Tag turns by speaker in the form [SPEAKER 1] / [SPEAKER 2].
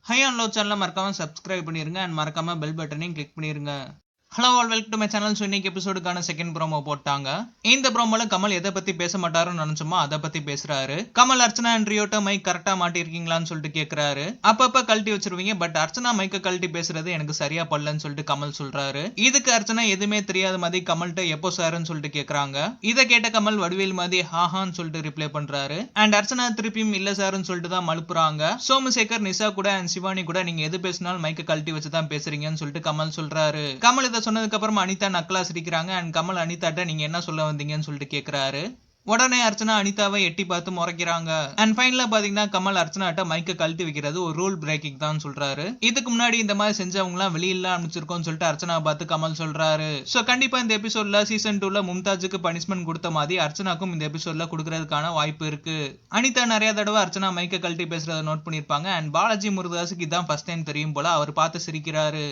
[SPEAKER 1] High and low சேனலை மறக்காம subscribe பண்ணிருங்க அண்ட் மறக்காம பெல் பட்டனையும் கிளிக் பண்ணிருங்க. Hello all welcome to my channel. So இன்னைக்கு எபிசோடுக்கான செகண்ட் ப்ரோமோ போட்டாங்க. இந்த ப்ரோமோல கமல் எதை பத்தி பேச மாட்டாருன்னு நினைச்சோமோ அதை பத்தி பேசுறாரு. கமல் அர்ச்சனா அண்ட் ரியோட்ட மைக் கரெக்டா மாட்டிருக்கீங்களான்னு சொல்லிட்டு கேட்கிறாரு. அப்பப்ப கழட்டி வச்சிருவீங்க, பட் அர்ச்சனா மைக்க கழட்டி பேசுறது எனக்கு சரியா படலன்னு சொல்லிட்டு கமல் சொல்றாரு. இதுக்கு அர்ச்சனா எதுவுமே தெரியாத மாதிரி கமல்கிட்ட எப்போ சாருன்னு சொல்லிட்டு கேட்கறாங்க. இதை கேட்ட கமல் வடிவேல் மாதிரி ஹாஹான்னு சொல்லிட்டு ரிப்ளை பண்றாரு. அண்ட் அர்ச்சனா திருப்பியும் இல்ல சாருன்னு சொல்லிட்டு தான் மழுப்புறாங்க. சோமசேகர், நிஷா கூட அண்ட் சிவானி கூட நீங்க எது பேசினாலும் மைக்க கழட்டி வச்சுதான் பேசுறீங்கன்னு சொல்லிட்டு கமல் சொல்றாரு. கமல் இதை சொன்னதுக்கு அப்புறம் அனிதா நக்கலா சிரிக்கிறாங்க. அண்ட் கமல் அனிதாட்ட நீங்க என்ன சொல்ல வந்தீங்கன்னு சொல்லிட்டு கேட்கிறாரு. உடனே அர்ச்சனா அனிதாவை எட்டி பார்த்து முறைக்கிறாங்க. அண்ட் ஃபைனலா பாத்தீங்கன்னா கமல் அர்ச்சனாட்ட மைக்க கழட்டி வைக்கிறது ஒரு ரூல் பிரேக்கிங் தான் சொல்றாரு. இதுக்கு முன்னாடி இந்த மாதிரி செஞ்சவங்க எல்லாம் வெளியில அனுப்பிச்சிருக்கோம்னு சொல்லிட்டு அர்ச்சனா பார்த்து கமல் சொல்றாரு. சோ கண்டிப்பா இந்த எபிசோட்ல சீசன் 2ல மும்தாஜுக்கு பனிஷ்மெண்ட் கொடுத்த மாதிரி அர்ச்சனாக்கும் இந்த எபிசோட்ல கொடுக்கறதுக்கான வாய்ப்பு இருக்கு. அனிதா நிறைய தடவை அர்ச்சனா மைக்க கழட்டி பேசுறத நோட் பண்ணிருப்பாங்க. அண்ட் பாலாஜி முருகதாஸுக்கு இதான் ஃபர்ஸ்ட் டைம் தெரியும் போல. அவர் பார்த்து சிரிக்கிறாரு.